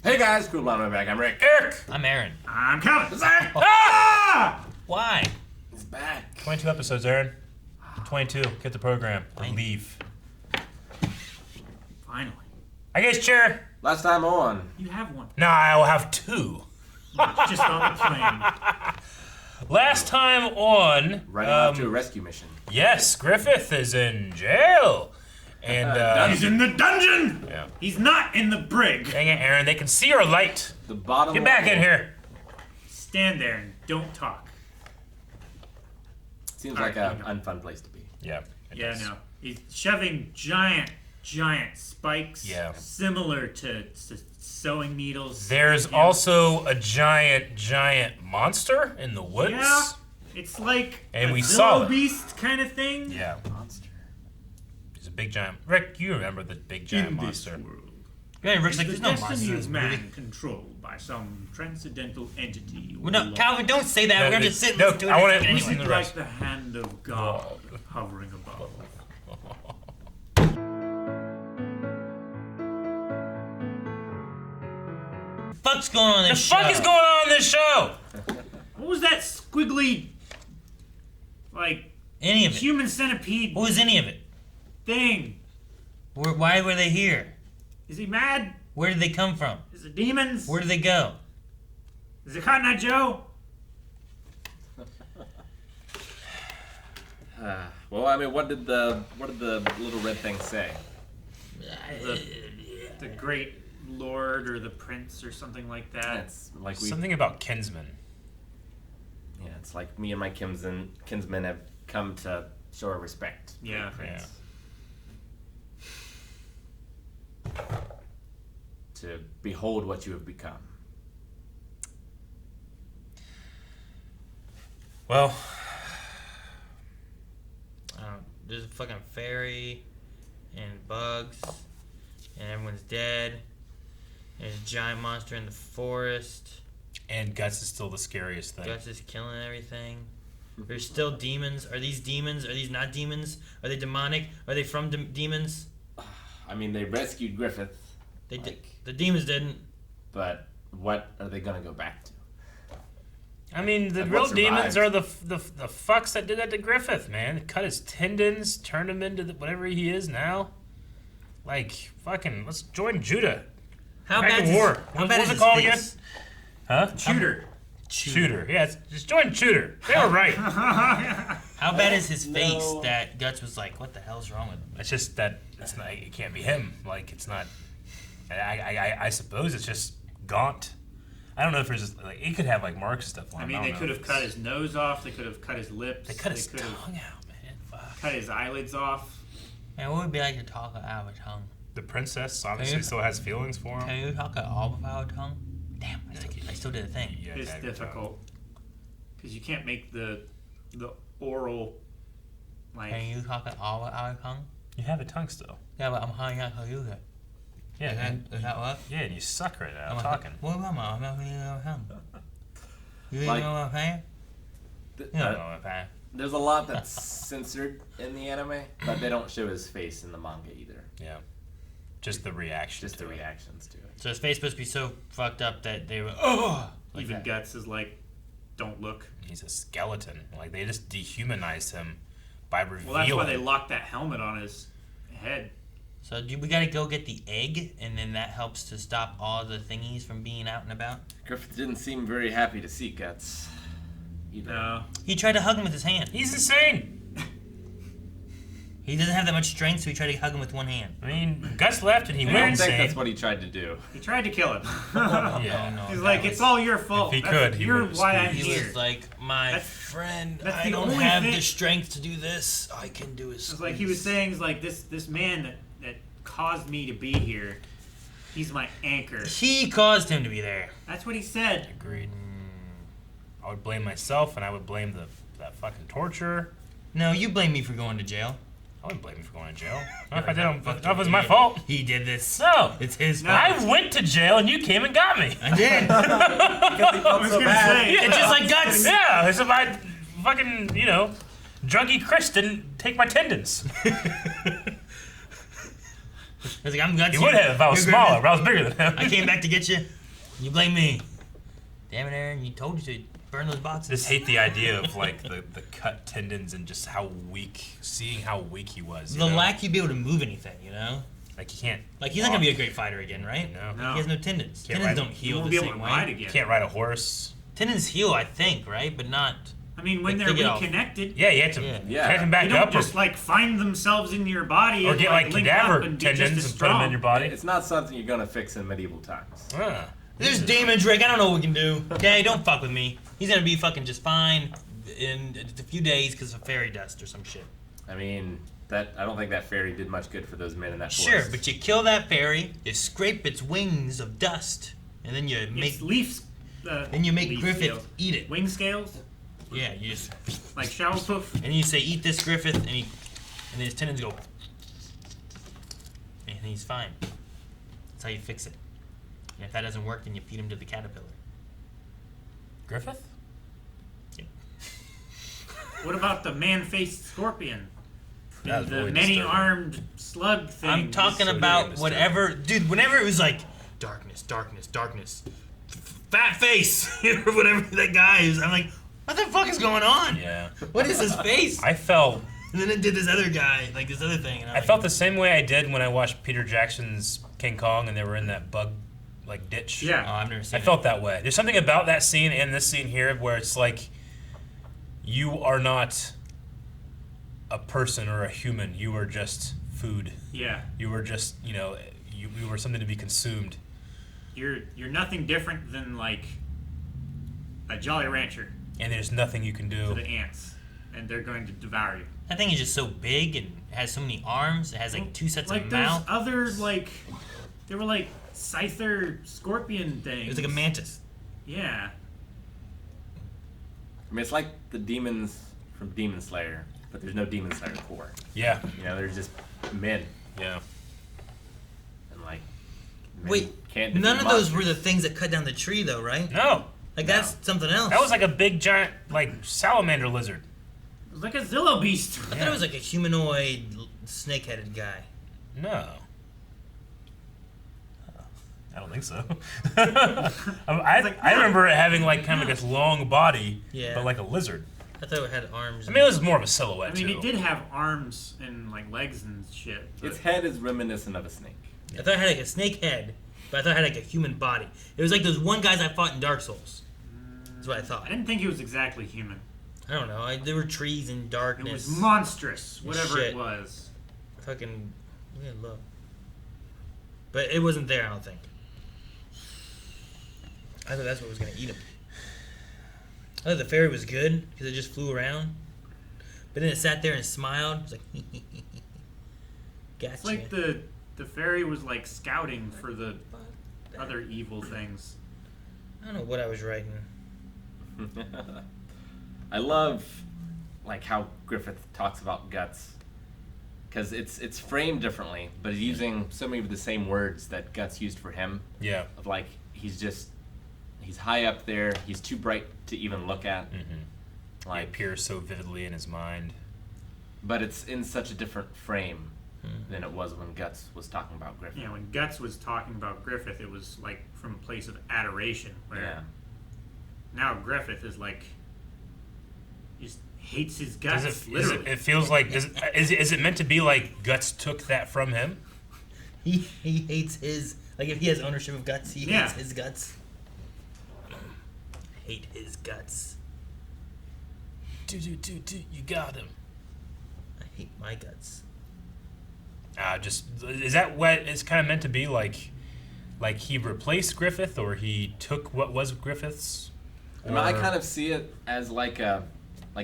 Hey guys, cool blonde back. I'm Rick. Eric. I'm Aaron. I'm Calvin. Ah! Why? He's back. 22 episodes, Aaron. 22. Get the program. And leave. Finally. I guess, chair. Last time on. You have one. Nah, I will have two. Just on the plane. Last time on. Running off to a rescue mission. Yes, Griffith is in jail. And, He's in the dungeon! yeah. He's not in the brig. Dang it, Aaron. They can see your light. The bottom. Get back in here. Stand there and don't talk. Seems All like right, an unfun place to be. Yeah. it Yeah, does. no. He's shoving giant spikes. Yeah. Similar to sewing needles. There's Yeah. also a giant monster in the woods. Yeah. It's like And a we saw it. beast kind of thing. Yeah. Monster. He's a big giant. Rick, you remember the big giant In monster. this world. Yeah, Rick's like, The there's no destiny monster in of this man movie. controlled by some transcendental entity. Well, no, Calvin, don't say that. We're gonna just sit and no, listen to it. I wanna anyway. listen to the like rest. the hand of God hovering above. What's going on in The this show? fuck is going on in this show? What was that squiggly, like, Any of it? human centipede What was any of it? thing? Why were they here? Is he mad? Where did they come from? Is it demons? Where did they go? Is it Cotton Eye Joe? Well, I mean, what did the little red thing say? The great lord or the prince or something like that. It's like we. Something about kinsmen. Yeah, it's like me and my kinsmen have come to show our respect. Yeah. Yeah. To behold what you have become. Well, There's a fucking fairy and bugs, and everyone's dead. There's a giant monster in the forest. and Guts is still the scariest thing. Guts is killing everything. There's still demons. Are these demons? Are these not demons? Are they demonic? Are they from demons? I mean, they rescued Griffith. They did. Like- The demons didn't. But what are they gonna go back to? I mean, the Like, real what demons survived? are the fucks that did that to Griffith, man. They cut his tendons, turned him into whatever he is now. Like, fucking, let's join Judah. How Back bad in is war. His, how What bad was is it his called face? Huh? Shooter. Shooter. Yeah, just join Shooter. They were right. How bad is his face No. that Guts was like, what the hell's wrong with him? It's just that it's not. It can't be him. Like, it's not. I suppose it's just gaunt. I don't know if there's just, like, he could have like marks and stuff on I him. mean, don't they know. could have cut his nose off. They could have cut his lips. They cut his could have tongue out, man. Fuck. cut his eyelids off. Man, what would it be like to talk out of a tongue? The princess obviously you- still has feelings for him. Can you talk all without a tongue? Damn, I still did a thing. Yeah, It's yeah, good difficult because you can't make the oral like. Can you talk all without a tongue? You have a tongue still. Yeah, but I'm hanging out how you get. Yeah, Is that what? yeah, and you suck right now I'm talking. What about my? I'm not really know him. You Like- know what I'm saying? Th- You don't uh, know what I'm saying. There's a lot that's censored in the anime, but they don't show his face in the manga either. Yeah, just the reaction. Just to the it. reactions to it. So his face supposed to be so fucked up that they were like Even that. Guts is like, don't look. He's a skeleton. Like, they just dehumanized him by revealing. Well, that's why they locked that helmet on his head. So we gotta go get the egg, and then that helps to stop all the thingies from being out and about. Griffith didn't seem very happy to see Guts either. No. He tried to hug him with his hand. He's insane. He doesn't have that much strength, so he tried to hug him with one hand. I mean, Gus left and he I went don't think insane. that's what he tried to do. He tried to kill him. Yeah. Oh, no, He's that like, was- it's all your fault. If he That's- could, he you're would've why I'm squeezed. He here. was like, my That's- friend, that's I the don't only have thing- the strength to do this. I can do is It's like he was saying, he's like this man that caused me to be here. He's my anchor. He caused him to be there. That's what he said. Agreed. I would blame myself, and I would blame that fucking torture. No, you blame me for going to jail. I wouldn't blame you for going to jail. Not if I did. Not if it was my fault. He did this. No. It's his No. fault. I went to jail, and you came and got me. I did. I was gonna say. Yeah. It's just like Guts. Yeah, as if I fucking, drunky Chris didn't take my tendons. I was like, I'm gutsy. He would have if I was You're smaller, Griffith. but I was bigger than him. I came back to get you. You blame me. Damn it, Aaron. You told you to burn those boxes. Just hate the idea of like the cut tendons and just how weak, seeing how weak he was. The lack he'd be able to move anything, you know? Like he can't. Like, he's not going to be a great fighter again, right? No. No. He has no tendons. Can't Tendons ride- don't He heal won't the be able same to way. ride again. Can't ride a horse. Tendons heal, I think, right? But not... I mean, when Like, they're take it off. reconnected, Yeah, you have to Yeah. connect him they back don't up, just like find themselves in your body or and get like link up cadaver and be just as tendons and put them in your strong. body. It's not something you're gonna fix in medieval times. Ah. There's Demon Drake. I don't know what we can do. Okay, don't fuck with me. He's going to be fucking just fine in a few days because of fairy dust or some shit. I mean, I don't think that fairy did much good for those men in that Sure, forest. but you kill that fairy, you scrape its wings of dust, and then you make It's leaf. then you make leaf Griffith scales. eat it. Wing scales, Yeah, you just like Shadowpoof. and you say eat this Griffith, and then his tendons go, and he's fine. That's how you fix it. And if that doesn't work, then you feed him to the caterpillar. Griffith? What about the man-faced scorpion? That was The really many-armed slug thing. I'm talking so about damn whatever, dude. Whenever it was like darkness, darkness, darkness, fat face, or whatever that guy is, I'm like, what the fuck is going on? Yeah. What is his face? I felt And then it did this other guy, like this other thing. And I'm I like, felt the same way I did when I watched Peter Jackson's King Kong and they were in that bug like ditch. Oh, Yeah. I've never seen I it. felt that way. There's something about that scene and this scene here where it's like you are not a person or a human. You are just food. Yeah. You were just, you were something to be consumed. You're nothing different than like a Jolly Rancher And there's nothing you can to do. the ants, and they're going to devour you. That thing is just so big and has so many arms. It has like 2 sets Like of those mouth. other they were like scyther scorpion things. It was like a mantis. Yeah. I mean, it's like the demons from Demon Slayer, but there's no Demon Slayer core. Yeah. There's just men, Yeah. and like men Wait, can't none of defeat those were the monsters. things that cut down the tree, though, right? No. Like that's something else. That was like a big giant like salamander lizard. It was like a Zillow beast. I thought it was like a humanoid, snake-headed guy. No. I don't think so. I remember it having like kind of like this long body, Yeah. but like a lizard. I thought it had arms. I mean, it was more of a silhouette I mean, too. it did have arms and like legs and shit. but- Its head is reminiscent of a snake. I thought it had like a snake head, but I thought it had like a human body. It was like those one guys I fought in Dark Souls. That's what I thought. I didn't think it was exactly human. I don't know. There were trees and It darkness. was monstrous, whatever Shit. it was. Fucking look. But it wasn't there, I don't think. I thought that's what was gonna eat him. I thought the fairy was good because it just flew around, but then it sat there and smiled. It was like, gotcha. It's like the fairy was like scouting for the other evil things. I don't know what I was writing. I love like how Griffith talks about guts, because it's framed differently, but he's using so many of the same words that Guts used for him. Yeah. Of like he's high up there. He's too bright to even look at. Mm-hmm. Like, It appears so vividly in his mind. but it's in such a different frame than it was when Guts was talking about Griffith. Yeah, when Guts was talking about Griffith, it was like from a place of adoration. Where Yeah. now Griffith is like, just hates his Does guts. it, Literally. it feels like is it meant to be like Guts took that from him? He hates his, like if he has ownership of guts, he Yeah. hates his guts. I hate his guts. You got him. I hate my guts. Just is that what it's kind of meant to be like he replaced Griffith or he took what was Griffith's? I mean, I Or- kind of see it as like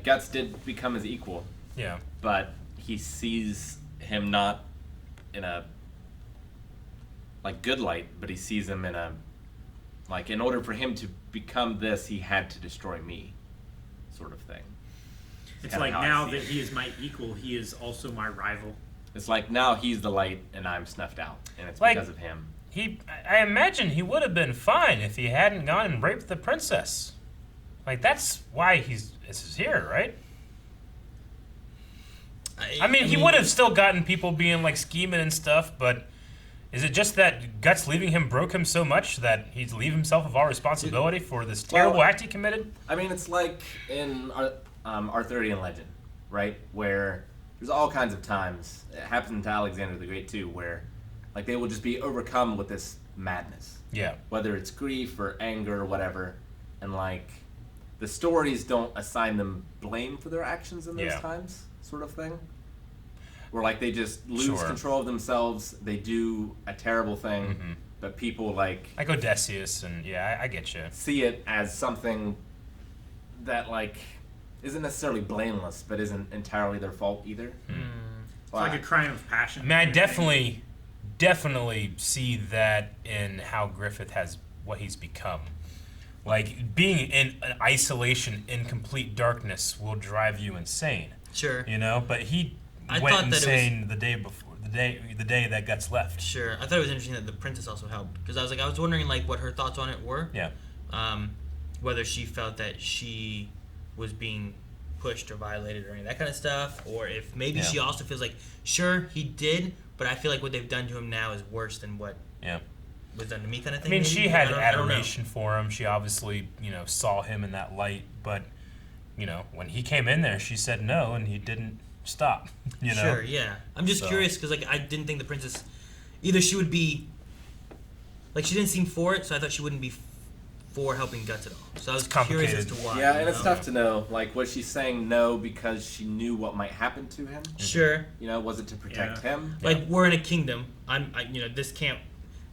Guts did become his equal, Yeah. but he sees him not in a like good light, but he sees him in a like, in order for him to become this, he had to destroy me, sort of thing. It's kinda like how I now see that it. he is my equal, he is also my rival. It's like now he's the light and I'm snuffed out, and it's Like- because of him. I imagine he would have been fine if he hadn't gone and raped the princess. Like that's why it's here, right? I mean, he would have still gotten people being like scheming and stuff, but Is it just that Guts leaving him broke him so much that he'd leave himself of all responsibility for this terrible act he committed? I mean, it's like in Arthurian legend, right? Where there's all kinds of times. It happened to Alexander the Great too, where like they will just be overcome with this madness. Yeah. Whether it's grief or anger or whatever, and like the stories don't assign them blame for their actions in those times, sort of thing. Where like they just lose control of themselves, they do a terrible thing, but people like Odysseus, and I get you. See it as something that like isn't necessarily blameless, but isn't entirely their fault either. It's like a crime of passion. I mean, I definitely see that in how Griffith has what he's become. Like being in isolation in complete darkness will drive you insane. Sure. You know, but he went insane the day before, the day that Guts left. Sure. I thought it was interesting that the princess also helped, because I was wondering like what her thoughts on it were. Yeah. Whether she felt that she was being pushed or violated or any of that kind of stuff, or if maybe she also feels like, sure, he did, but I feel like what they've done to him now is worse than what was done to me, kind of thing. I mean, maybe? she had adoration for him. She obviously, saw him in that light, but when he came in there, she said no, and he didn't stop. Sure, yeah. I'm just curious because like I didn't think the princess either. She would be like she didn't seem for it, so I thought she wouldn't be for helping Guts at all. So I was curious as to why. Yeah, and it's tough to know. Like, was she saying no because she knew what might happen to him? Sure. Was it to protect him? Like we're in a kingdom.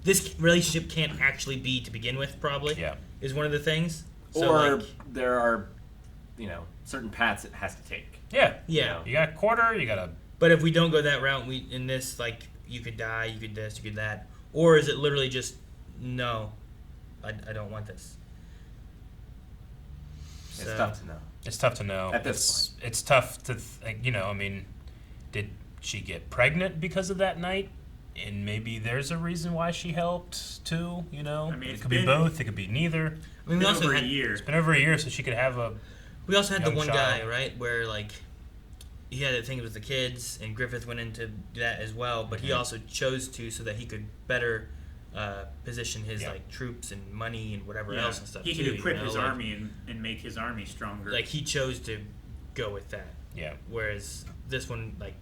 This relationship can't actually be to begin with. Probably. Yeah. Is one of the things. So or like, there are, certain paths it has to take. Yeah. Yeah. You got a quarter. You got a. But if we don't go that route, in this, like, you could die, you could this, you could that. Or is it literally just, no, I don't want this? It's tough to know. It's tough to know. At this point. It's tough to, did she get pregnant because of that night? And maybe there's a reason why she helped, too, it could be both, it could be neither. I mean, it's been over a year. It's been over a year, so she could have a We also had the one child. guy, right, where, like, he had the thing with the kids, and Griffith went into that as well, but he also chose to so that he could better position his like troops and money and whatever else and stuff. He could equip his army and make his army stronger. Like he chose to go with that. Yeah. Whereas this one, like,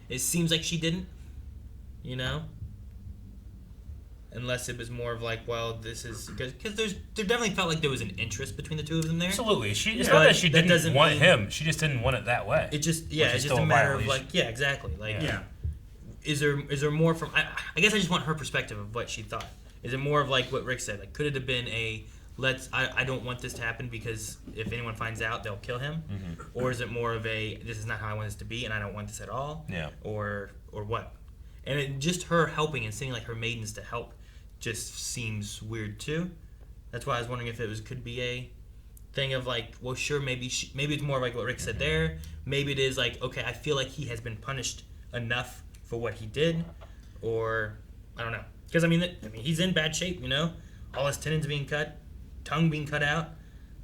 it seems like she didn't. Unless it was more of like, well, this is because there definitely felt like there was an interest between the two of them there. Absolutely. It's not that she didn't want him. She just didn't want it that way. It just it's just a matter of like exactly like Is there more from I guess I just want her perspective of what she thought. Is it more of like what Rick said? Like, could it have been I don't want this to happen because if anyone finds out, they'll kill him? Mm-hmm. Or is it more of this is not how I want this to be and I don't want this at all? Yeah. Or what? And just her helping and seeing like her maidens to help just seems weird too. That's why I was wondering if it could be a thing of like, well, sure, maybe it's more like what Rick said there. Maybe it is like, okay, I feel like he has been punished enough for what he did, or I don't know. Because I mean, he's in bad shape, all his tendons being cut, tongue being cut out,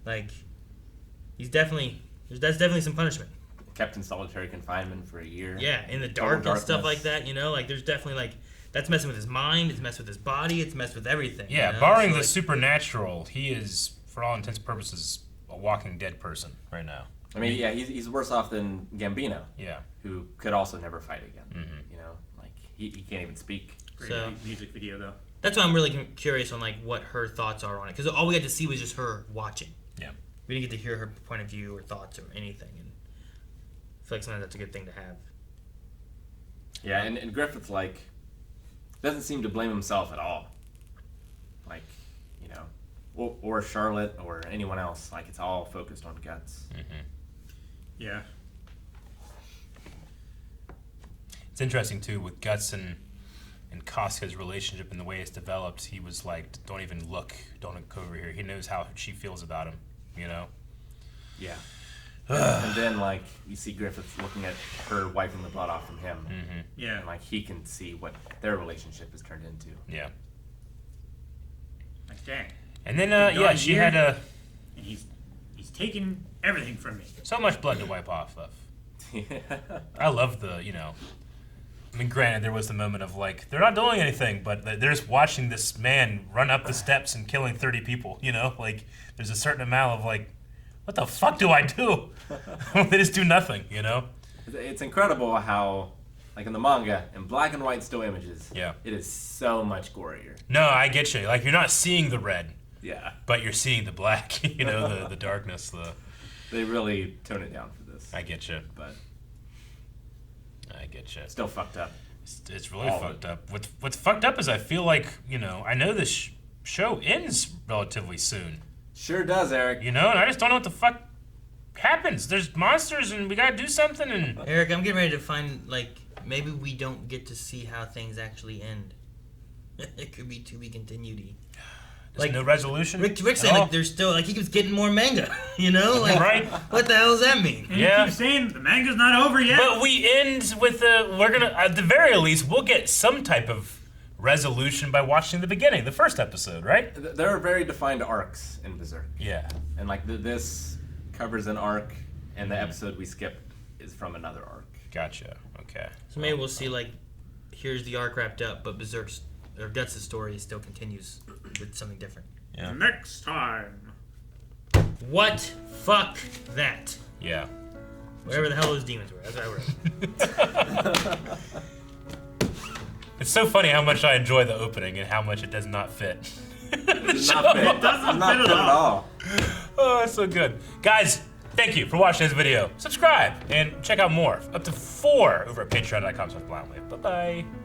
like that's definitely some punishment. Kept in solitary confinement for a year. Yeah, in the dark and stuff like that, like there's definitely like that's messing with his mind, it's messed with his body, it's messed with everything. Yeah, barring the supernatural, he is, for all intents and purposes, a walking dead person right now. I mean, he's worse off than Gambino. Yeah. Who could also never fight again. Mm-hmm. Like he can't even speak. Great music video though. That's why I'm really curious on like what her thoughts are on it, because all we got to see was just her watching. Yeah. We didn't get to hear her point of view or thoughts or anything, and I feel like sometimes that's a good thing to have. Yeah, and Griffith doesn't seem to blame himself at all. Or Charlotte or anyone else. Like it's all focused on Guts. Mm-hmm. Yeah. It's interesting too with Guts and Casca's relationship and the way it's developed. He was like, "Don't even look. Don't go over here." He knows how she feels about him. Yeah. And then you see Griffith looking at her wiping the blood off from him. Mm-hmm. Yeah. And he can see what their relationship has turned into. Yeah. Like, dang. And then she had a. And he's taken everything from me. So much blood to wipe off of. I love the I mean, granted, there was the moment of like, they're not doing anything, but they're just watching this man run up the steps and killing 30 people, you know? Like, there's a certain amount of like, what the fuck do I do? They just do nothing, you know? It's incredible how, like in the manga, in black and white still images, Yeah. it is so much gorier. No, I get you. Like, you're not seeing the red, Yeah. but you're seeing the black, you know, the darkness, They really tone it down for this. I get you. But I get you. still fucked up. It's really All of fucked it. up. What's fucked up is I feel like, you know, I know this show ends relatively soon, Sure does, Eric. you know, and I just don't know what the fuck happens. There's monsters and we gotta do something and... Eric, I'm getting ready to find, like, maybe we don't get to see how things actually end. It could be to be continued. There's no resolution? Rick's saying, like, there's still, like, he keeps getting more manga, you know? Like, Right. What the hell does that mean? And Yeah. you keep saying the manga's not over yet. But we end with we're gonna, at the very least, we'll get some type of resolution by watching the beginning, the first episode, right? There are very defined arcs in Berserk. Yeah. And like this covers an arc, and the episode we skipped is from another arc. Gotcha. Okay. So maybe we'll see, like, here's the arc wrapped up, but Berserk's, or Guts' story still continues with something different. Yeah. Next time. What? Fuck that. Yeah. Whatever the hell those demons were. That's what I wrote. It's so funny how much I enjoy the opening and how much it does not fit. Does not fit. doesn't Not fit fit at at all. Oh, it's so good. Guys, thank you for watching this video. Subscribe and check out more. Up to 4 over at patreon.com/blindwave. Bye-bye.